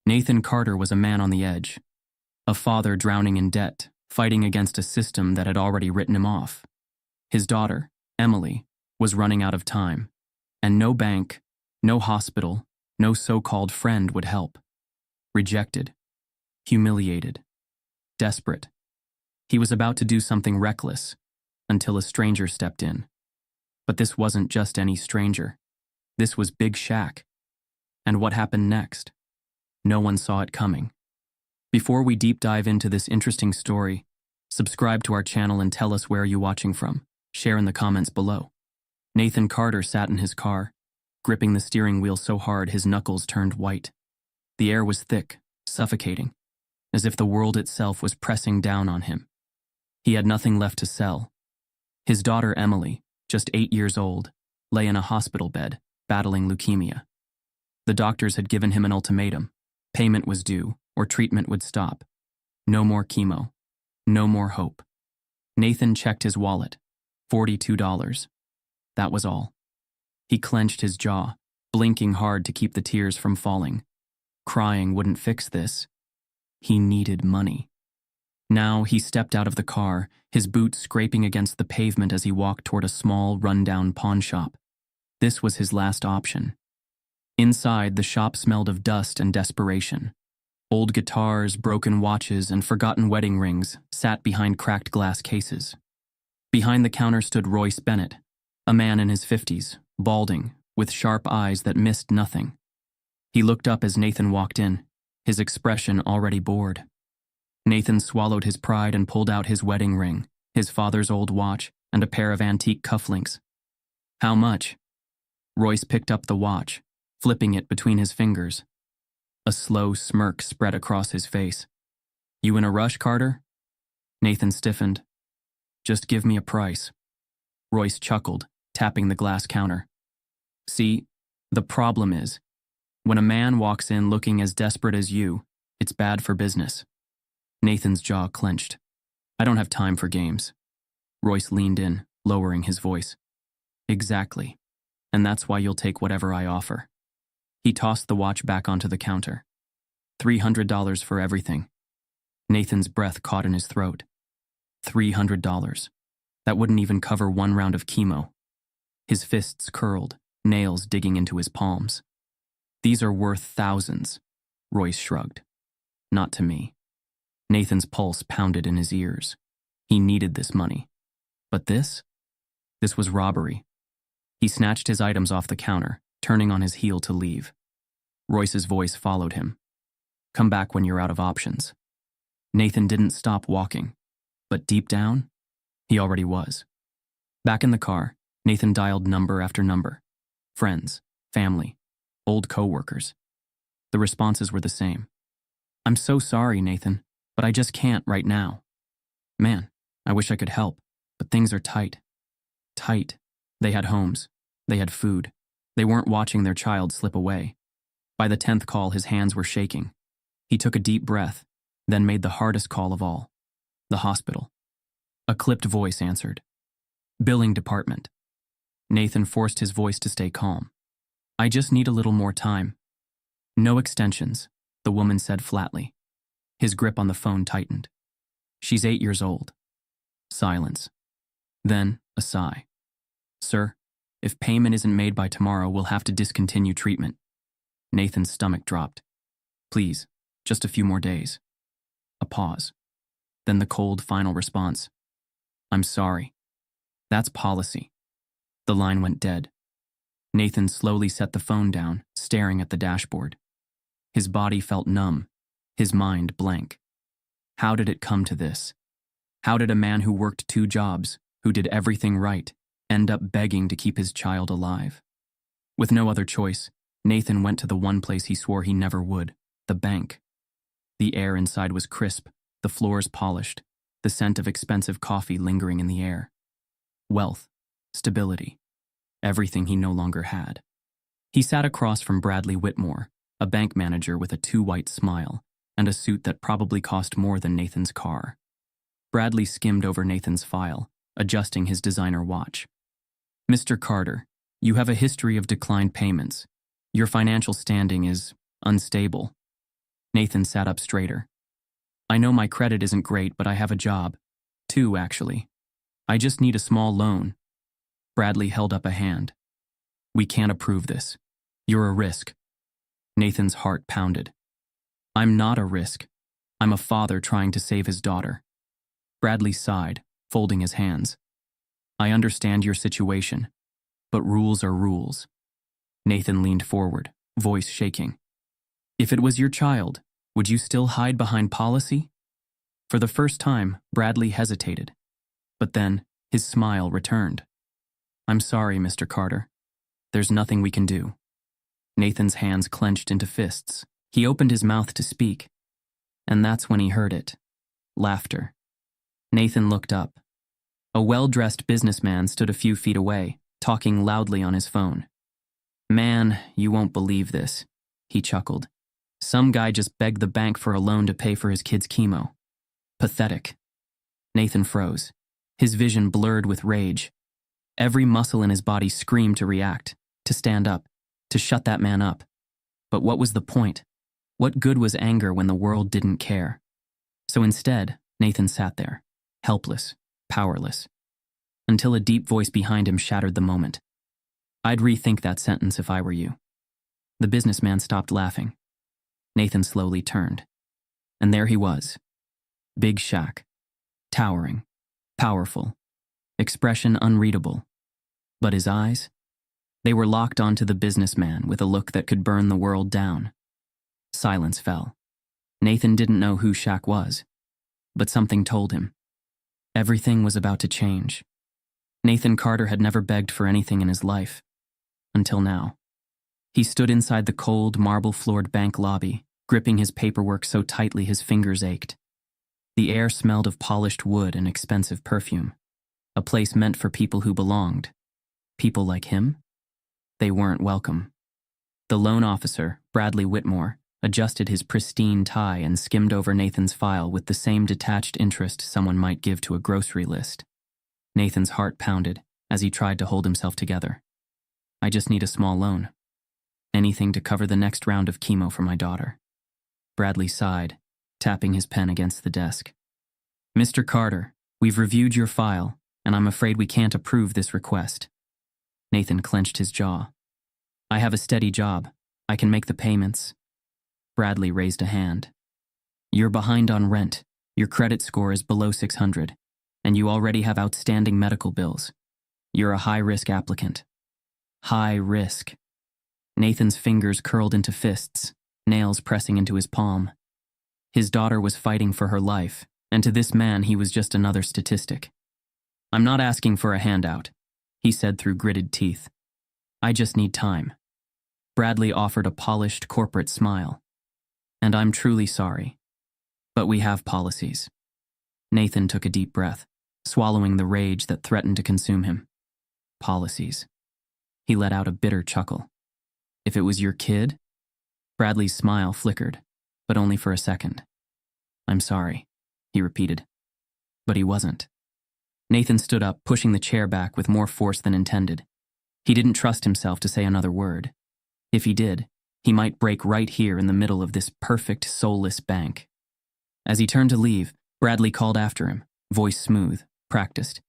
Nathan Carter was a man on the edge, a father drowning in debt, fighting against a system that had already written him off. His daughter, Emily, was running out of time, and no bank, no hospital, no so-called friend would help. Rejected, humiliated, desperate. He was about to do something reckless until a stranger stepped in. But this wasn't just any stranger. This was Big Shaq. And what happened next? No one saw it coming. Before we deep dive into this interesting story, subscribe to our channel and tell us where you're watching from. Share in the comments below. Nathan Carter sat in his car, gripping the steering wheel so hard his knuckles turned white. The air was thick, suffocating, as if the world itself was pressing down on him. He had nothing left to sell. His daughter Emily, just 8 years old, lay in a hospital bed, battling leukemia. The doctors had given him an ultimatum. Payment was due, or treatment would stop. No more chemo. No more hope. Nathan checked his wallet. $42. That was all. He clenched his jaw, blinking hard to keep the tears from falling. Crying wouldn't fix this. He needed money. Now he stepped out of the car, his boots scraping against the pavement as he walked toward a small, run-down pawn shop. This was his last option. Inside, the shop smelled of dust and desperation. Old guitars, broken watches, and forgotten wedding rings sat behind cracked glass cases. Behind the counter stood Royce Bennett, a man in his 50s, balding, with sharp eyes that missed nothing. He looked up as Nathan walked in, his expression already bored. Nathan swallowed his pride and pulled out his wedding ring, his father's old watch, and a pair of antique cufflinks. How much? Royce picked up the watch, flipping it between his fingers. A slow smirk spread across his face. You in a rush, Carter? Nathan stiffened. Just give me a price. Royce chuckled, tapping the glass counter. See, the problem is, when a man walks in looking as desperate as you, it's bad for business. Nathan's jaw clenched. I don't have time for games. Royce leaned in, lowering his voice. Exactly. And that's why you'll take whatever I offer. He tossed the watch back onto the counter. $300 for everything. Nathan's breath caught in his throat. $300. That wouldn't even cover one round of chemo. His fists curled, nails digging into his palms. These are worth thousands, Royce shrugged. Not to me. Nathan's pulse pounded in his ears. He needed this money. But this? This was robbery. He snatched his items off the counter, turning on his heel to leave. Royce's voice followed him. Come back when you're out of options. Nathan didn't stop walking, but deep down, he already was. Back in the car, Nathan dialed number after number. Friends, family, old co-workers. The responses were the same. I'm so sorry, Nathan, but I just can't right now. Man, I wish I could help, but things are tight. Tight. They had homes. They had food. They weren't watching their child slip away. By the 10th call, his hands were shaking. He took a deep breath, then made the hardest call of all. The hospital. A clipped voice answered. Billing department. Nathan forced his voice to stay calm. I just need a little more time. No extensions, the woman said flatly. His grip on the phone tightened. She's 8 years old. Silence. Then, a sigh. Sir, if payment isn't made by tomorrow, we'll have to discontinue treatment. Nathan's stomach dropped. Please, just a few more days. A pause. Then the cold, final response. I'm sorry. That's policy. The line went dead. Nathan slowly set the phone down, staring at the dashboard. His body felt numb, his mind blank. How did it come to this? How did a man who worked 2 jobs, who did everything right, end up begging to keep his child alive? With no other choice, Nathan went to the one place he swore he never would, the bank. The air inside was crisp, the floors polished, the scent of expensive coffee lingering in the air. Wealth, stability, everything he no longer had. He sat across from Bradley Whitmore, a bank manager with a too white smile and a suit that probably cost more than Nathan's car. Bradley skimmed over Nathan's file, adjusting his designer watch. Mr. Carter, you have a history of declined payments. Your financial standing is unstable. Nathan sat up straighter. I know my credit isn't great, but I have a job. 2, actually. I just need a small loan. Bradley held up a hand. We can't approve this. You're a risk. Nathan's heart pounded. I'm not a risk. I'm a father trying to save his daughter. Bradley sighed, folding his hands. I understand your situation, but rules are rules. Nathan leaned forward, voice shaking. If it was your child, would you still hide behind policy? For the first time, Bradley hesitated. But then, his smile returned. I'm sorry, Mr. Carter. There's nothing we can do. Nathan's hands clenched into fists. He opened his mouth to speak. And that's when he heard it. Laughter. Nathan looked up. A well-dressed businessman stood a few feet away, talking loudly on his phone. Man, you won't believe this, he chuckled. Some guy just begged the bank for a loan to pay for his kid's chemo. Pathetic. Nathan froze, his vision blurred with rage. Every muscle in his body screamed to react, to stand up, to shut that man up. But what was the point? What good was anger when the world didn't care? So instead, Nathan sat there, helpless, powerless, until a deep voice behind him shattered the moment. I'd rethink that sentence if I were you. The businessman stopped laughing. Nathan slowly turned. And there he was. Big Shaq. Towering. Powerful. Expression unreadable. But his eyes? They were locked onto the businessman with a look that could burn the world down. Silence fell. Nathan didn't know who Shaq was, but something told him. Everything was about to change. Nathan Carter had never begged for anything in his life. Until now. He stood inside the cold, marble-floored bank lobby, gripping his paperwork so tightly his fingers ached. The air smelled of polished wood and expensive perfume. A place meant for people who belonged. People like him? They weren't welcome. The loan officer, Bradley Whitmore, adjusted his pristine tie and skimmed over Nathan's file with the same detached interest someone might give to a grocery list. Nathan's heart pounded as he tried to hold himself together. I just need a small loan. Anything to cover the next round of chemo for my daughter. Bradley sighed, tapping his pen against the desk. Mr. Carter, we've reviewed your file, and I'm afraid we can't approve this request. Nathan clenched his jaw. I have a steady job. I can make the payments. Bradley raised a hand. You're behind on rent. Your credit score is below 600, and you already have outstanding medical bills. You're a high-risk applicant. High risk. Nathan's fingers curled into fists, nails pressing into his palm. His daughter was fighting for her life, and to this man he was just another statistic. I'm not asking for a handout, he said through gritted teeth. I just need time. Bradley offered a polished corporate smile. And I'm truly sorry. But we have policies. Nathan took a deep breath, swallowing the rage that threatened to consume him. Policies. He let out a bitter chuckle. If it was your kid? Bradley's smile flickered, but only for a second. I'm sorry, he repeated. But he wasn't. Nathan stood up, pushing the chair back with more force than intended. He didn't trust himself to say another word. If he did, he might break right here in the middle of this perfect, soulless bank. As he turned to leave, Bradley called after him, voice smooth, practiced.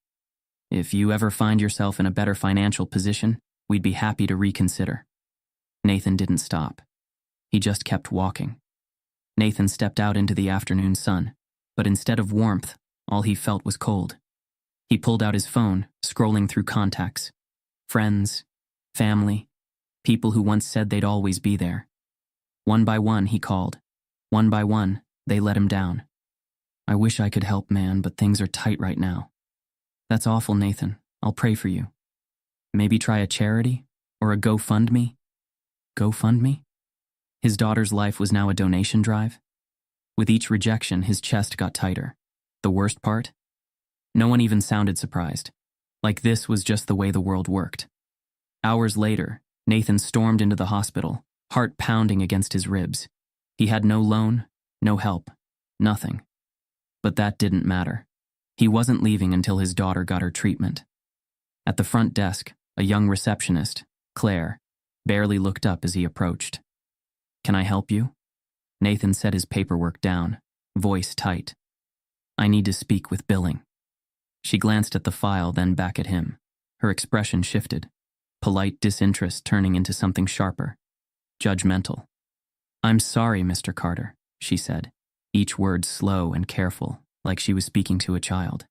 If you ever find yourself in a better financial position, we'd be happy to reconsider. Nathan didn't stop. He just kept walking. Nathan stepped out into the afternoon sun, but instead of warmth, all he felt was cold. He pulled out his phone, scrolling through contacts. Friends, family, people who once said they'd always be there. One by one, he called. One by one, they let him down. I wish I could help, man, but things are tight right now. That's awful, Nathan. I'll pray for you. Maybe try a charity? Or a GoFundMe? GoFundMe? His daughter's life was now a donation drive? With each rejection, his chest got tighter. The worst part? No one even sounded surprised. Like this was just the way the world worked. Hours later, Nathan stormed into the hospital, heart pounding against his ribs. He had no loan, no help, nothing. But that didn't matter. He wasn't leaving until his daughter got her treatment. At the front desk, a young receptionist, Claire, barely looked up as he approached. Can I help you? Nathan set his paperwork down, voice tight. I need to speak with billing. She glanced at the file, then back at him. Her expression shifted, polite disinterest turning into something sharper, judgmental. I'm sorry, Mr. Carter, she said, each word slow and careful, like she was speaking to a child.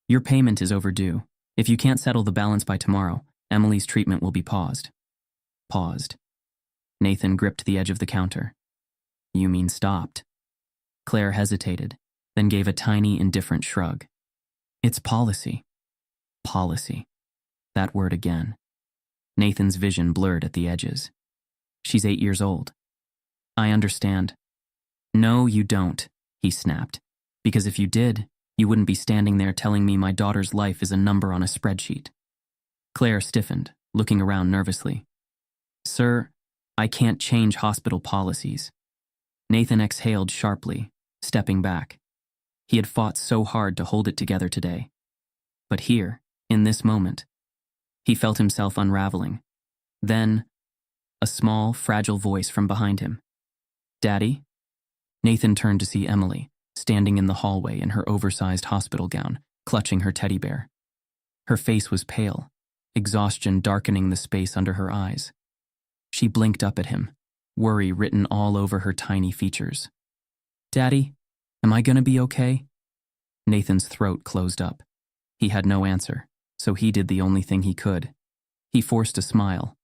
Your payment is overdue. If you can't settle the balance by tomorrow, Emily's treatment will be paused. Paused. Nathan gripped the edge of the counter. You mean stopped? Claire hesitated, then gave a tiny, indifferent shrug. It's policy. Policy. That word again. Nathan's vision blurred at the edges. She's 8 years old. I understand. No, you don't, he snapped. Because if you did, you wouldn't be standing there telling me my daughter's life is a number on a spreadsheet. Claire stiffened, looking around nervously. Sir, I can't change hospital policies. Nathan exhaled sharply, stepping back. He had fought so hard to hold it together today. But here, in this moment, he felt himself unraveling. Then, a small, fragile voice from behind him. Daddy? Nathan turned to see Emily, standing in the hallway in her oversized hospital gown, clutching her teddy bear. Her face was pale, exhaustion darkening the space under her eyes. She blinked up at him, worry written all over her tiny features. Daddy, am I gonna be okay? Nathan's throat closed up. He had no answer, so he did the only thing he could. He forced a smile,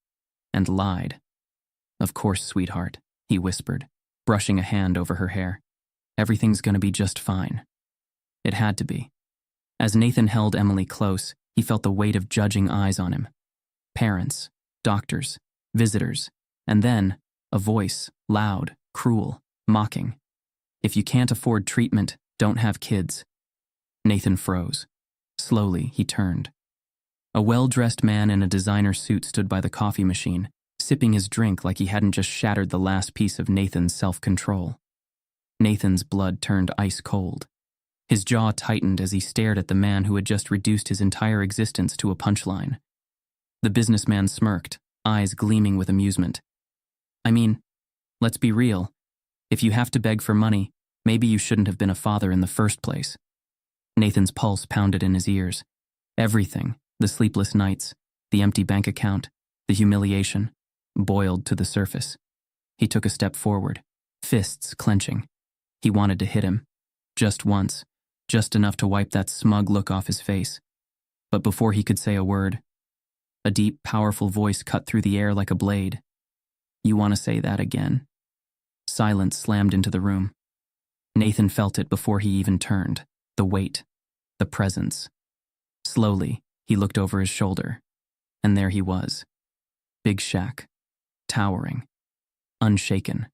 and lied. Of course, sweetheart, he whispered, brushing a hand over her hair. Everything's gonna be just fine. It had to be. As Nathan held Emily close, he felt the weight of judging eyes on him. Parents, doctors, visitors, and then a voice, loud, cruel, mocking. If you can't afford treatment, don't have kids. Nathan froze. Slowly, he turned. A well-dressed man in a designer suit stood by the coffee machine, sipping his drink like he hadn't just shattered the last piece of Nathan's self-control. Nathan's blood turned ice cold. His jaw tightened as he stared at the man who had just reduced his entire existence to a punchline. The businessman smirked, eyes gleaming with amusement. I mean, let's be real. If you have to beg for money, maybe you shouldn't have been a father in the first place. Nathan's pulse pounded in his ears. Everything, the sleepless nights, the empty bank account, the humiliation, boiled to the surface. He took a step forward, fists clenching. He wanted to hit him. Just once, just enough to wipe that smug look off his face. But before he could say a word, a deep, powerful voice cut through the air like a blade. You want to say that again? Silence slammed into the room. Nathan felt it before he even turned. The weight, the presence. Slowly, he looked over his shoulder, and there he was. Big Shaq, towering, unshaken,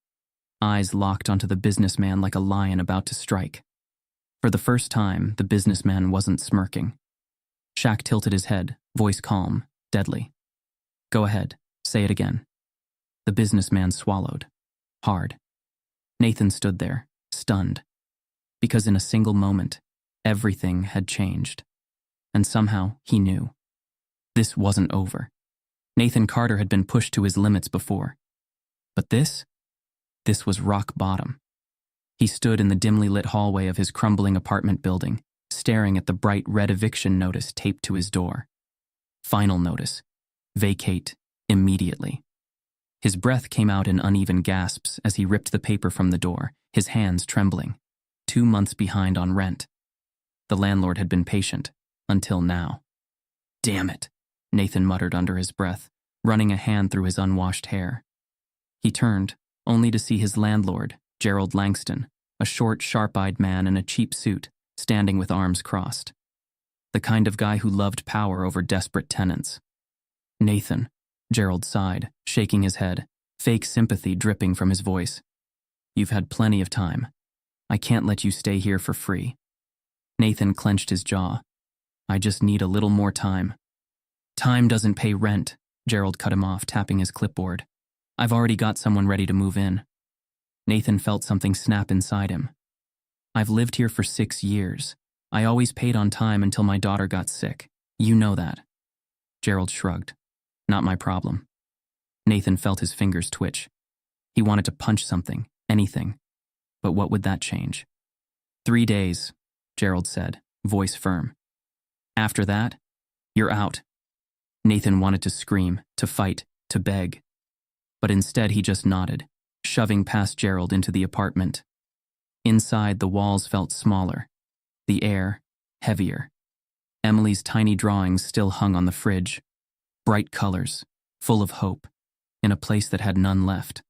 eyes locked onto the businessman like a lion about to strike. For the first time, the businessman wasn't smirking. Shaq tilted his head, voice calm, deadly. Go ahead, say it again. The businessman swallowed, hard. Nathan stood there, stunned, because in a single moment, everything had changed. And somehow, he knew. This wasn't over. Nathan Carter had been pushed to his limits before. But this was rock bottom. He stood in the dimly lit hallway of his crumbling apartment building, staring at the bright red eviction notice taped to his door. Final notice. Vacate immediately. His breath came out in uneven gasps as he ripped the paper from the door, his hands trembling. 2 months behind on rent. The landlord had been patient, until now. Damn it, Nathan muttered under his breath, running a hand through his unwashed hair. He turned, only to see his landlord, Gerald Langston, a short, sharp-eyed man in a cheap suit, standing with arms crossed. The kind of guy who loved power over desperate tenants. Nathan, Gerald sighed, shaking his head, fake sympathy dripping from his voice. You've had plenty of time. I can't let you stay here for free. Nathan clenched his jaw. I just need a little more time. Time doesn't pay rent, Gerald cut him off, tapping his clipboard. I've already got someone ready to move in. Nathan felt something snap inside him. I've lived here for 6 years. I always paid on time until my daughter got sick. You know that. Gerald shrugged. Not my problem. Nathan felt his fingers twitch. He wanted to punch something, Anything. But what would that change? 3 days, Gerald said, voice firm. After that, you're out. Nathan wanted to scream, to fight, to beg. But instead he just nodded, shoving past Gerald into the apartment. Inside, the walls felt smaller, the air heavier. Emily's tiny drawings still hung on the fridge, bright colors, full of hope, in a place that had none left.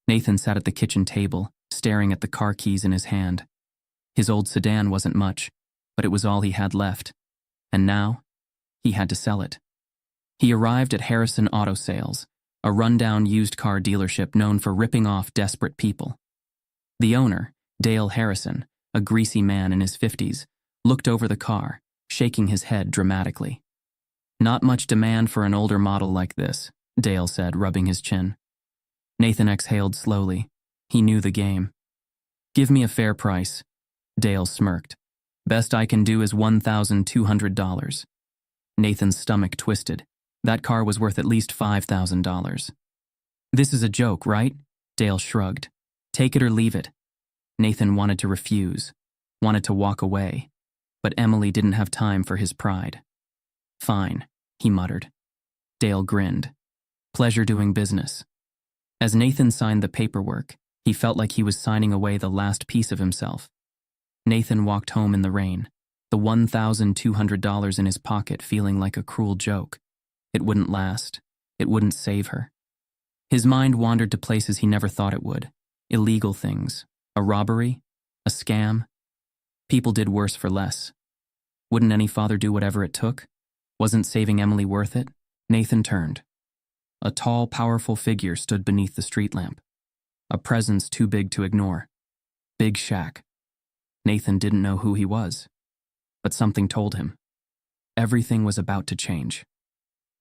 Nathan sat at the kitchen table, staring at the car keys in his hand. His old sedan wasn't much, but it was all he had left. And now, he had to sell it. He arrived at Harrison Auto Sales, a rundown used car dealership known for ripping off desperate people. The owner, Dale Harrison, a greasy man in his 50s, looked over the car, shaking his head dramatically. Not much demand for an older model like this, Dale said, rubbing his chin. Nathan exhaled slowly. He knew the game. Give me a fair price, Dale smirked. Best I can do is $1,200. Nathan's stomach twisted. That car was worth at least $5,000. This is a joke, right? Dale shrugged. Take it or leave it. Nathan wanted to refuse, wanted to walk away, but Emily didn't have time for his pride. Fine, he muttered. Dale grinned. Pleasure doing business. As Nathan signed the paperwork, he felt like he was signing away the last piece of himself. Nathan walked home in the rain, the $1,200 in his pocket feeling like a cruel joke. It wouldn't last. It wouldn't save her. His mind wandered to places he never thought it would. Illegal things. A robbery? A scam? People did worse for less. Wouldn't any father do whatever it took? Wasn't saving Emily worth it? Nathan turned. A tall, powerful figure stood beneath the street lamp. A presence too big to ignore. Big Shaq. Nathan didn't know who he was, but something told him. Everything was about to change.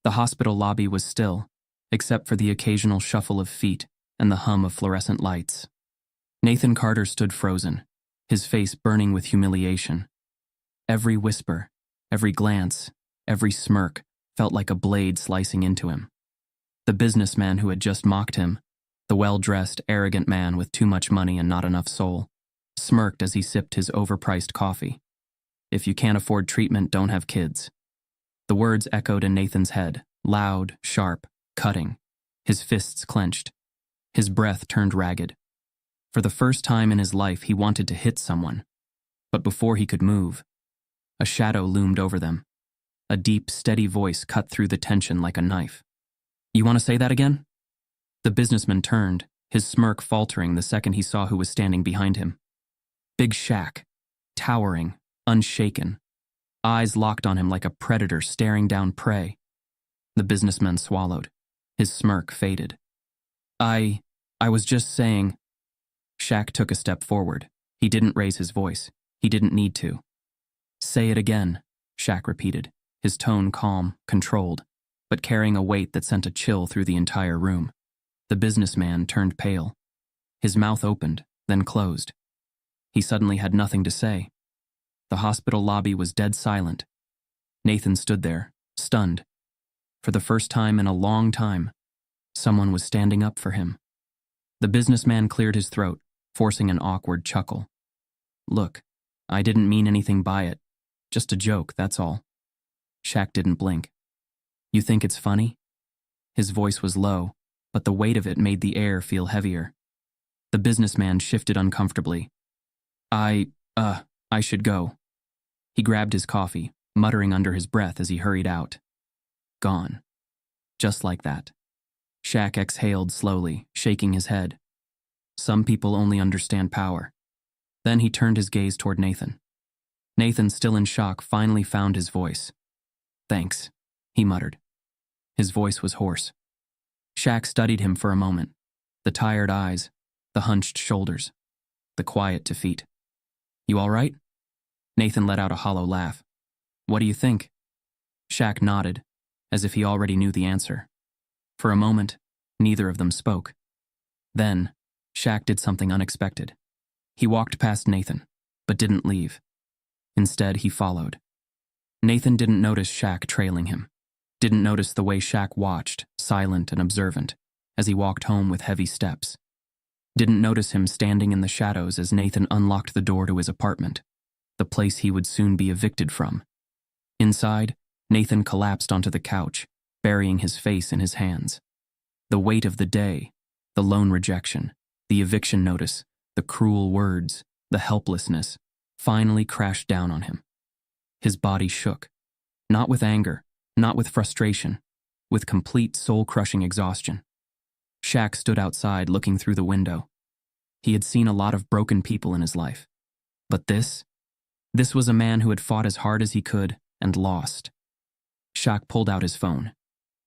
The hospital lobby was still, except for the occasional shuffle of feet and the hum of fluorescent lights. Nathan Carter stood frozen, his face burning with humiliation. Every whisper, every glance, every smirk felt like a blade slicing into him. The businessman who had just mocked him, the well-dressed, arrogant man with too much money and not enough soul, smirked as he sipped his overpriced coffee. If you can't afford treatment, don't have kids. The words echoed in Nathan's head, loud, sharp, cutting. His fists clenched. His breath turned ragged. For the first time in his life, he wanted to hit someone. But before he could move, a shadow loomed over them. A deep, steady voice cut through the tension like a knife. You want to say that again? The businessman turned, his smirk faltering the second he saw who was standing behind him. Big Shaq, towering, unshaken, eyes locked on him like a predator staring down prey. The businessman swallowed. His smirk faded. I was just saying. Shaq took a step forward. He didn't raise his voice. He didn't need to. Say it again, Shaq repeated, his tone calm, controlled, but carrying a weight that sent a chill through the entire room. The businessman turned pale. His mouth opened, then closed. He suddenly had nothing to say. The hospital lobby was dead silent. Nathan stood there, stunned. For the first time in a long time, someone was standing up for him. The businessman cleared his throat, forcing an awkward chuckle. Look, I didn't mean anything by it. Just a joke, that's all. Shaq didn't blink. You think it's funny? His voice was low, but the weight of it made the air feel heavier. The businessman shifted uncomfortably. I should go. He grabbed his coffee, muttering under his breath as he hurried out. Gone. Just like that. Shaq exhaled slowly, shaking his head. Some people only understand power. Then he turned his gaze toward Nathan. Nathan, still in shock, finally found his voice. Thanks, he muttered. His voice was hoarse. Shaq studied him for a moment. The tired eyes, the hunched shoulders, the quiet defeat. You all right? Nathan let out a hollow laugh. What do you think? Shaq nodded, as if he already knew the answer. For a moment, neither of them spoke. Then, Shaq did something unexpected. He walked past Nathan, but didn't leave. Instead, he followed. Nathan didn't notice Shaq trailing him, didn't notice the way Shaq watched, silent and observant, as he walked home with heavy steps. Didn't notice him standing in the shadows as Nathan unlocked the door to his apartment, the place he would soon be evicted from. Inside, Nathan collapsed onto the couch, burying his face in his hands. The weight of the day, the loan rejection, the eviction notice, the cruel words, the helplessness, finally crashed down on him. His body shook, not with anger, not with frustration, with complete soul-crushing exhaustion. Shaq stood outside looking through the window. He had seen a lot of broken people in his life. But this was a man who had fought as hard as he could and lost. Shaq pulled out his phone.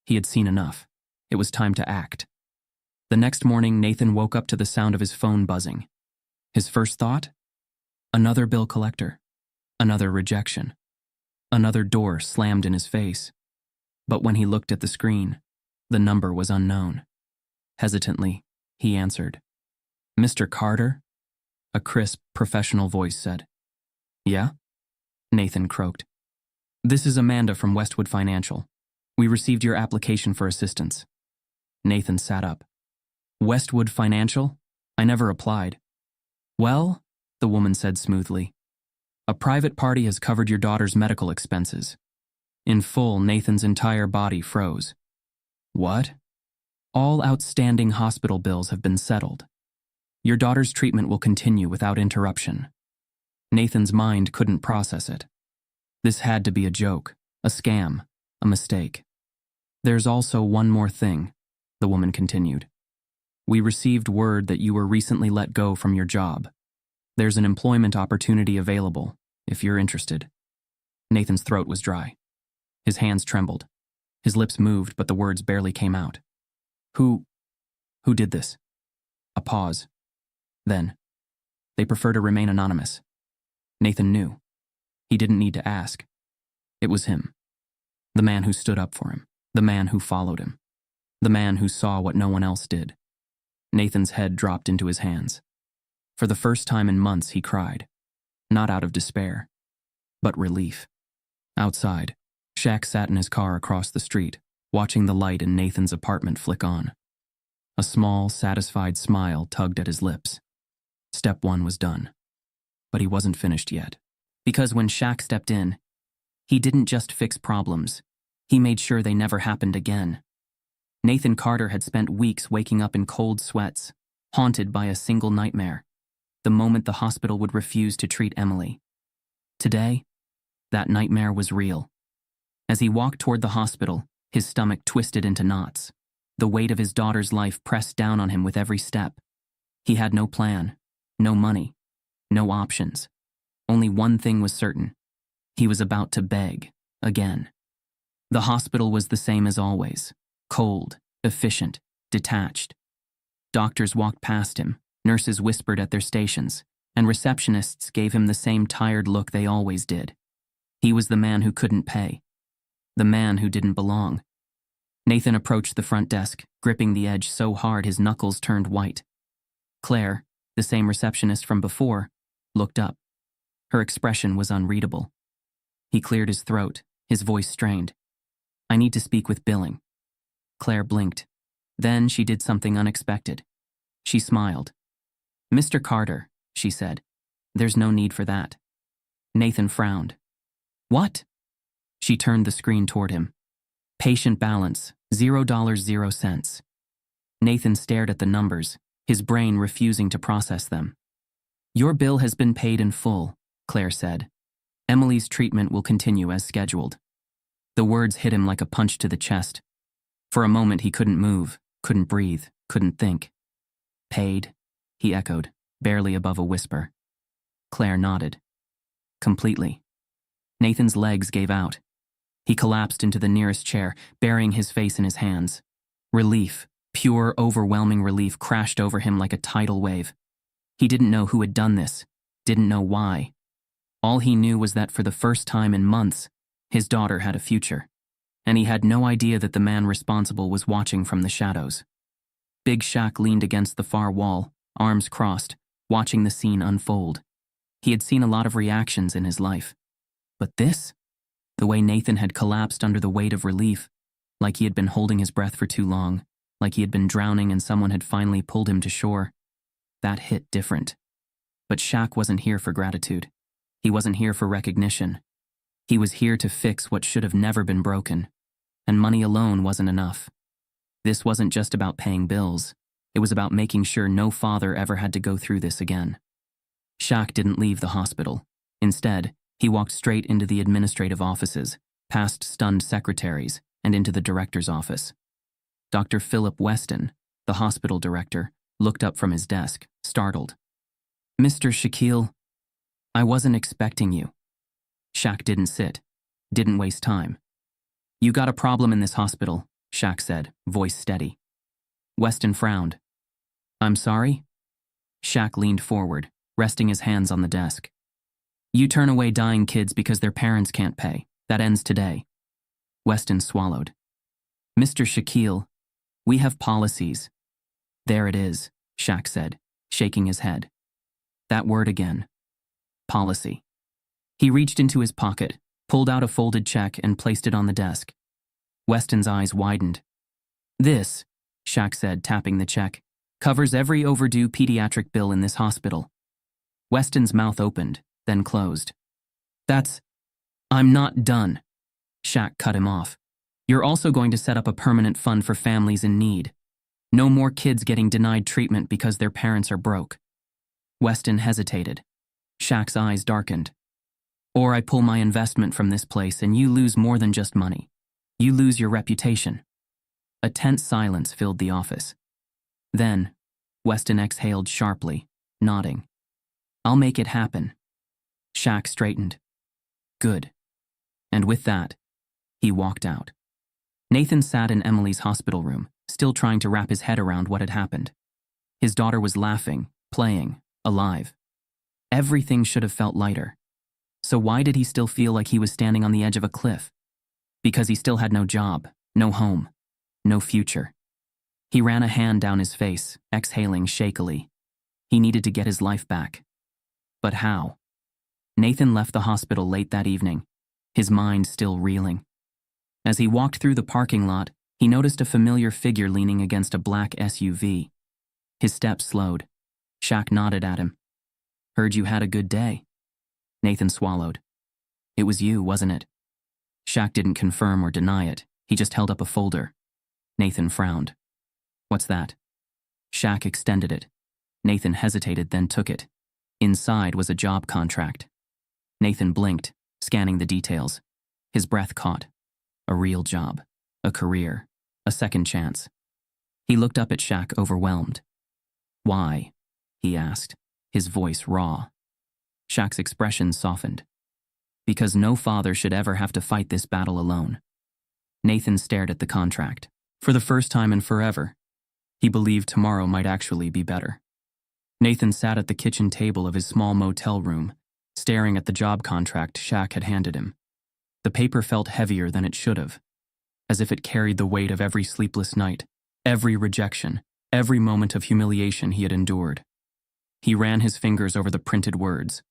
He had seen enough. It was time to act. The next morning, Nathan woke up to the sound of his phone buzzing. His first thought? Another bill collector. Another rejection. Another door slammed in his face. But when he looked at the screen, the number was unknown. Hesitantly, he answered. "Mr. Carter?" A crisp, professional voice said. "Yeah?" Nathan croaked. "This is Amanda from Westwood Financial. We received your application for assistance." Nathan sat up. "Westwood Financial? I never applied." "Well," the woman said smoothly, "a private party has covered your daughter's medical expenses." In full, Nathan's entire body froze. "What?" "All outstanding hospital bills have been settled. Your daughter's treatment will continue without interruption." Nathan's mind couldn't process it. This had to be a joke, a scam, a mistake. "There's also one more thing," the woman continued. "We received word that you were recently let go from your job. There's an employment opportunity available, if you're interested." Nathan's throat was dry. His hands trembled. His lips moved, but the words barely came out. Who did this?" A pause. Then, "They prefer to remain anonymous." Nathan knew. He didn't need to ask. It was him. The man who stood up for him. The man who followed him. The man who saw what no one else did. Nathan's head dropped into his hands. For the first time in months, he cried. Not out of despair, but relief. Outside, Shaq sat in his car across the street, watching the light in Nathan's apartment flick on. A small, satisfied smile tugged at his lips. Step one was done. But he wasn't finished yet. Because when Shaq stepped in, he didn't just fix problems. He made sure they never happened again. Nathan Carter had spent weeks waking up in cold sweats, haunted by a single nightmare. The moment the hospital would refuse to treat Emily. Today, that nightmare was real. As he walked toward the hospital, his stomach twisted into knots. The weight of his daughter's life pressed down on him with every step. He had no plan, no money, no options. Only one thing was certain. He was about to beg, again. The hospital was the same as always. Cold, efficient, detached. Doctors walked past him, nurses whispered at their stations, and receptionists gave him the same tired look they always did. He was the man who couldn't pay. The man who didn't belong. Nathan approached the front desk, gripping the edge so hard his knuckles turned white. Claire, the same receptionist from before, looked up. Her expression was unreadable. He cleared his throat, his voice strained. "I need to speak with billing." Claire blinked. Then she did something unexpected. She smiled. "Mr. Carter," she said, "there's no need for that." Nathan frowned. "What?" She turned the screen toward him. "Patient balance, $0.00." Nathan stared at the numbers, his brain refusing to process them. "Your bill has been paid in full," Claire said. "Emily's treatment will continue as scheduled." The words hit him like a punch to the chest. For a moment he couldn't move, couldn't breathe, couldn't think. "Paid?" he echoed, barely above a whisper. Claire nodded. "Completely." Nathan's legs gave out. He collapsed into the nearest chair, burying his face in his hands. Relief, pure, overwhelming relief crashed over him like a tidal wave. He didn't know who had done this, didn't know why. All he knew was that for the first time in months, his daughter had a future, and he had no idea that the man responsible was watching from the shadows. Big Shaq leaned against the far wall, arms crossed, watching the scene unfold. He had seen a lot of reactions in his life. But this? The way Nathan had collapsed under the weight of relief, like he had been holding his breath for too long, like he had been drowning and someone had finally pulled him to shore. That hit different. But Shaq wasn't here for gratitude. He wasn't here for recognition. He was here to fix what should have never been broken. And money alone wasn't enough. This wasn't just about paying bills. It was about making sure no father ever had to go through this again. Shaq didn't leave the hospital. Instead, he walked straight into the administrative offices, past stunned secretaries, and into the director's office. Dr. Philip Weston, the hospital director, looked up from his desk, startled. "Mr. Shaquille, I wasn't expecting you." Shaq didn't sit, didn't waste time. "You got a problem in this hospital," Shaq said, voice steady. Weston frowned. "I'm sorry?" Shaq leaned forward, resting his hands on the desk. "You turn away dying kids because their parents can't pay. That ends today." Weston swallowed. "Mr. Shaquille, we have policies." "There it is," Shaq said, shaking his head. That word again. Policy. He reached into his pocket, pulled out a folded check, and placed it on the desk. Weston's eyes widened. "This," Shaq said, tapping the check, "covers every overdue pediatric bill in this hospital." Weston's mouth opened, then closed. I'm not done." Shaq cut him off. "You're also going to set up a permanent fund for families in need. No more kids getting denied treatment because their parents are broke." Weston hesitated. Shaq's eyes darkened. "Or I pull my investment from this place and you lose more than just money. You lose your reputation." A tense silence filled the office. Then, Weston exhaled sharply, nodding. "I'll make it happen." Shaq straightened. "Good." And with that, he walked out. Nathan sat in Emily's hospital room, still trying to wrap his head around what had happened. His daughter was laughing, playing, alive. Everything should have felt lighter. So why did he still feel like he was standing on the edge of a cliff? Because he still had no job, no home, no future. He ran a hand down his face, exhaling shakily. He needed to get his life back. But how? Nathan left the hospital late that evening, his mind still reeling. As he walked through the parking lot, he noticed a familiar figure leaning against a black SUV. His steps slowed. Shaq nodded at him. "Heard you had a good day." Nathan swallowed. "It was you, wasn't it?" Shaq didn't confirm or deny it. He just held up a folder. Nathan frowned. "What's that?" Shaq extended it. Nathan hesitated, then took it. Inside was a job contract. Nathan blinked, scanning the details. His breath caught. A real job. A career. A second chance. He looked up at Shaq, overwhelmed. "Why?" he asked, his voice raw. Shaq's expression softened. "Because no father should ever have to fight this battle alone." Nathan stared at the contract. For the first time in forever, he believed tomorrow might actually be better. Nathan sat at the kitchen table of his small motel room, staring at the job contract Shaq had handed him. The paper felt heavier than it should have, as if it carried the weight of every sleepless night, every rejection, every moment of humiliation he had endured. He ran his fingers over the printed words.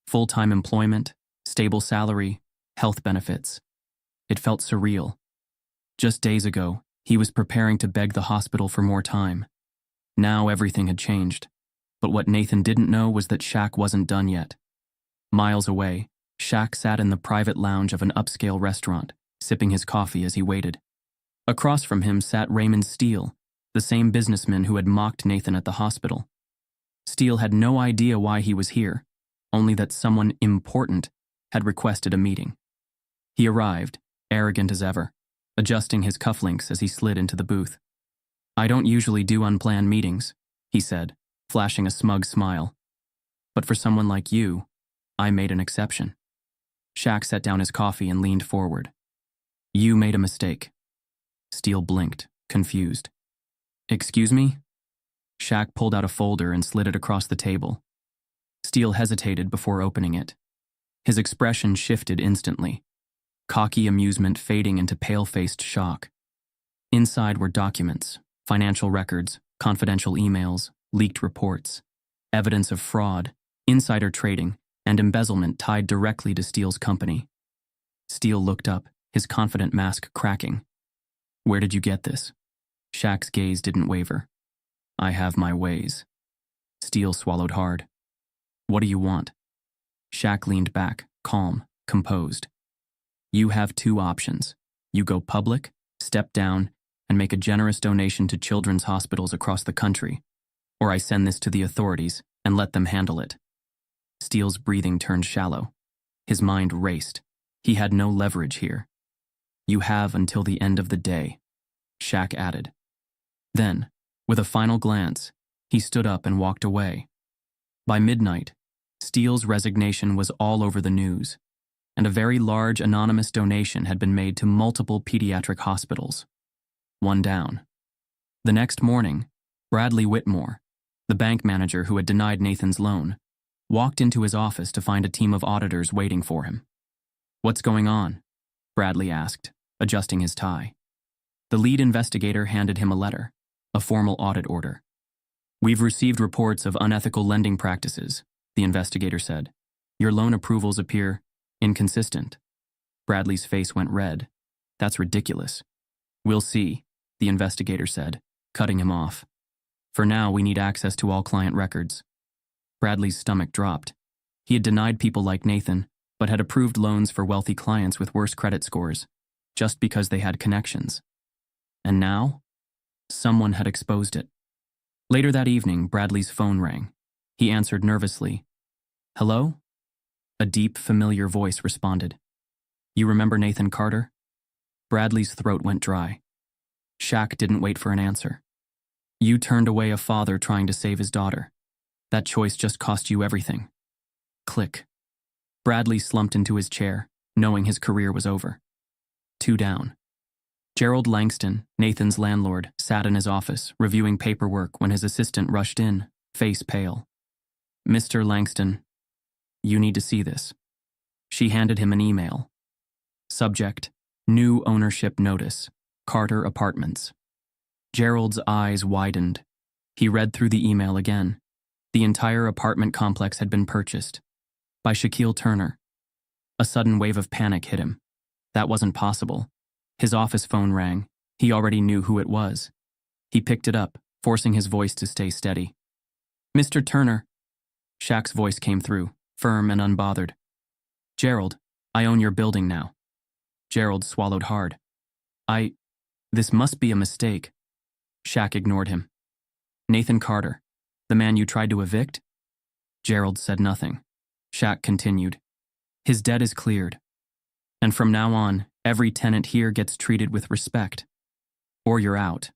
Full-time employment, stable salary, health benefits. It felt surreal. Just days ago, he was preparing to beg the hospital for more time. Now everything had changed. But what Nathan didn't know was that Shaq wasn't done yet. Miles away, Shaq sat in the private lounge of an upscale restaurant, sipping his coffee as he waited. Across from him sat Raymond Steele, the same businessman who had mocked Nathan at the hospital. Steele had no idea why he was here, only that someone important had requested a meeting. He arrived, arrogant as ever, adjusting his cufflinks as he slid into the booth. "I don't usually do unplanned meetings," he said, flashing a smug smile. "But for someone like you, I made an exception." Shaq set down his coffee and leaned forward. "You made a mistake." Steele blinked, confused. "Excuse me?" Shaq pulled out a folder and slid it across the table. Steele hesitated before opening it. His expression shifted instantly, cocky amusement fading into pale-faced shock. Inside were documents, financial records, confidential emails, leaked reports, evidence of fraud, insider trading, and embezzlement tied directly to Steele's company. Steele looked up, his confident mask cracking. "Where did you get this?" Shaq's gaze didn't waver. "I have my ways." Steele swallowed hard. What do you want? Shaq leaned back, calm, composed. You have two options. You go public, step down, and make a generous donation to children's hospitals across the country, or I send this to the authorities and let them handle it. Steele's breathing turned shallow. His mind raced. He had no leverage here. You have until the end of the day, Shaq added. Then, with a final glance, he stood up and walked away. By midnight, Steele's resignation was all over the news, and a very large anonymous donation had been made to multiple pediatric hospitals. One down. The next morning, Bradley Whitmore, the bank manager who had denied Nathan's loan, walked into his office to find a team of auditors waiting for him. What's going on? Bradley asked, adjusting his tie. The lead investigator handed him a letter, a formal audit order. We've received reports of unethical lending practices, the investigator said. Your loan approvals appear inconsistent. Bradley's face went red. That's ridiculous. We'll see, the investigator said, cutting him off. For now, we need access to all client records. Bradley's stomach dropped. He had denied people like Nathan, but had approved loans for wealthy clients with worse credit scores, just because they had connections. And now, someone had exposed it. Later that evening, Bradley's phone rang. He answered nervously. Hello? A deep, familiar voice responded. You remember Nathan Carter? Bradley's throat went dry. Shaq didn't wait for an answer. You turned away a father trying to save his daughter. That choice just cost you everything. Click. Bradley slumped into his chair, knowing his career was over. Two down. Gerald Langston, Nathan's landlord, sat in his office, reviewing paperwork when his assistant rushed in, face pale. Mr. Langston, you need to see this. She handed him an email. Subject, New Ownership Notice, Carter Apartments. Gerald's eyes widened. He read through the email again. The entire apartment complex had been purchased. By Shaquille Turner. A sudden wave of panic hit him. That wasn't possible. His office phone rang. He already knew who it was. He picked it up, forcing his voice to stay steady. Mr. Turner. Shaq's voice came through, firm and unbothered. Gerald, I own your building now. Gerald swallowed hard. This must be a mistake. Shaq ignored him. Nathan Carter, the man you tried to evict? Gerald said nothing. Shaq continued. His debt is cleared. And from now on, every tenant here gets treated with respect. Or you're out.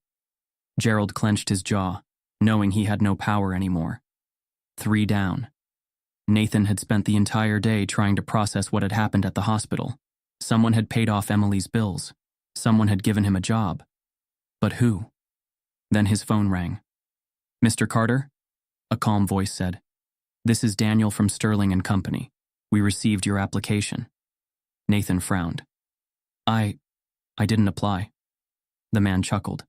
Gerald clenched his jaw, knowing he had no power anymore. Three down. Nathan had spent the entire day trying to process what had happened at the hospital. Someone had paid off Emily's bills. Someone had given him a job. But who? Then his phone rang. Mr. Carter? A calm voice said. This is Daniel from Sterling and Company. We received your application. Nathan frowned. I didn't apply. The man chuckled.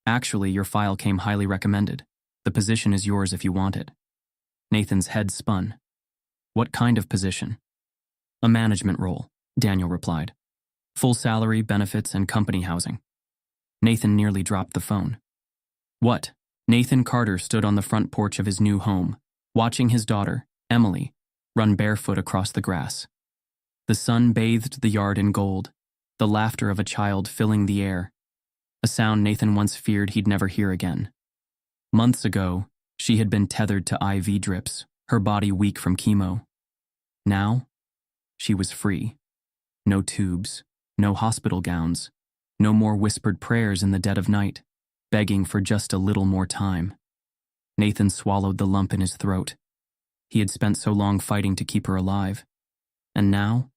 Actually, your file came highly recommended. The position is yours if you want it. Nathan's head spun. What kind of position? A management role, Daniel replied. Full salary, benefits, and company housing. Nathan nearly dropped the phone. What? Nathan Carter stood on the front porch of his new home, watching his daughter, Emily, run barefoot across the grass. The sun bathed the yard in gold, the laughter of a child filling the air, a sound Nathan once feared he'd never hear again. Months ago, she had been tethered to IV drips, her body weak from chemo. Now, she was free. No tubes, no hospital gowns, no more whispered prayers in the dead of night, begging for just a little more time. Nathan swallowed the lump in his throat. He had spent so long fighting to keep her alive. And now,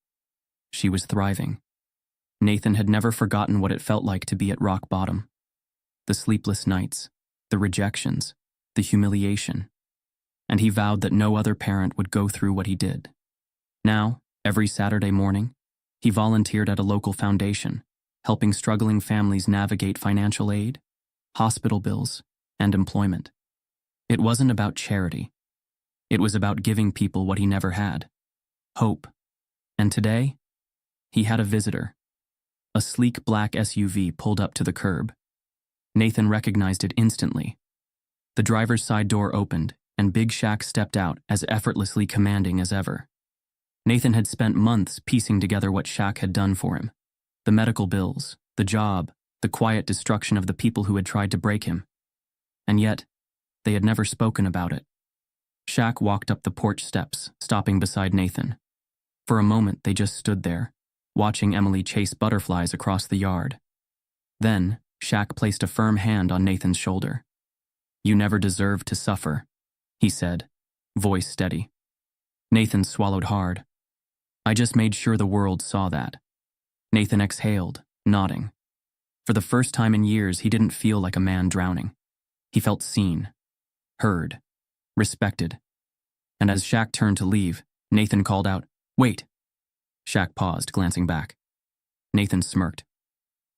she was thriving. Nathan had never forgotten what it felt like to be at rock bottom. The sleepless nights, the rejections, the humiliation. And he vowed that no other parent would go through what he did. Now, every Saturday morning, he volunteered at a local foundation, helping struggling families navigate financial aid, hospital bills, and employment. It wasn't about charity. It was about giving people what he never had, hope. And today, he had a visitor. A sleek black SUV pulled up to the curb. Nathan recognized it instantly. The driver's side door opened, and Big Shaq stepped out as effortlessly commanding as ever. Nathan had spent months piecing together what Shaq had done for him. The medical bills, the job, the quiet destruction of the people who had tried to break him. And yet, they had never spoken about it. Shaq walked up the porch steps, stopping beside Nathan. For a moment, they just stood there, watching Emily chase butterflies across the yard. Then, Shaq placed a firm hand on Nathan's shoulder. "You never deserved to suffer," he said, voice steady. Nathan swallowed hard. "I just made sure the world saw that." Nathan exhaled, nodding. For the first time in years, he didn't feel like a man drowning. He felt seen, heard, respected. And as Shaq turned to leave, Nathan called out, "Wait." Shaq paused, glancing back. Nathan smirked.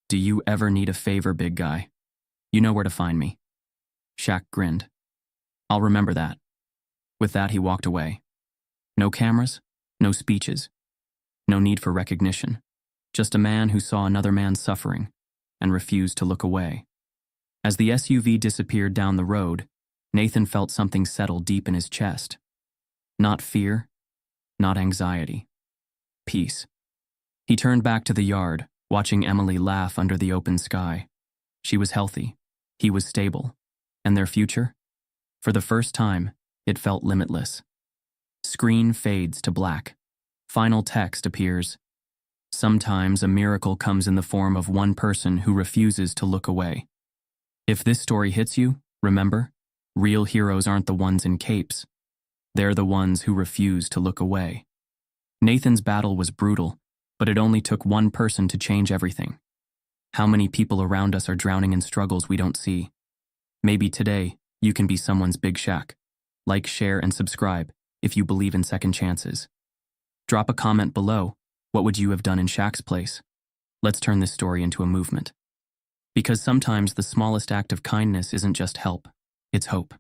"Do you ever need a favor, big guy? You know where to find me." Shaq grinned. "I'll remember that." With that, he walked away. No cameras, no speeches, no need for recognition. Just a man who saw another man suffering and refused to look away. As the SUV disappeared down the road, Nathan felt something settle deep in his chest. Not fear, not anxiety. Peace. He turned back to the yard, watching Emily laugh under the open sky. She was healthy, he was stable, and their future? For the first time, it felt limitless. Screen fades to black. Final text appears. Sometimes a miracle comes in the form of one person who refuses to look away. If this story hits you, remember, real heroes aren't the ones in capes. They're the ones who refuse to look away. Nathan's battle was brutal, but it only took one person to change everything. How many people around us are drowning in struggles we don't see? Maybe today, you can be someone's Big Shaq. Like, share, and subscribe if you believe in second chances. Drop a comment below. What would you have done in Shaq's place? Let's turn this story into a movement. Because sometimes the smallest act of kindness isn't just help, it's hope.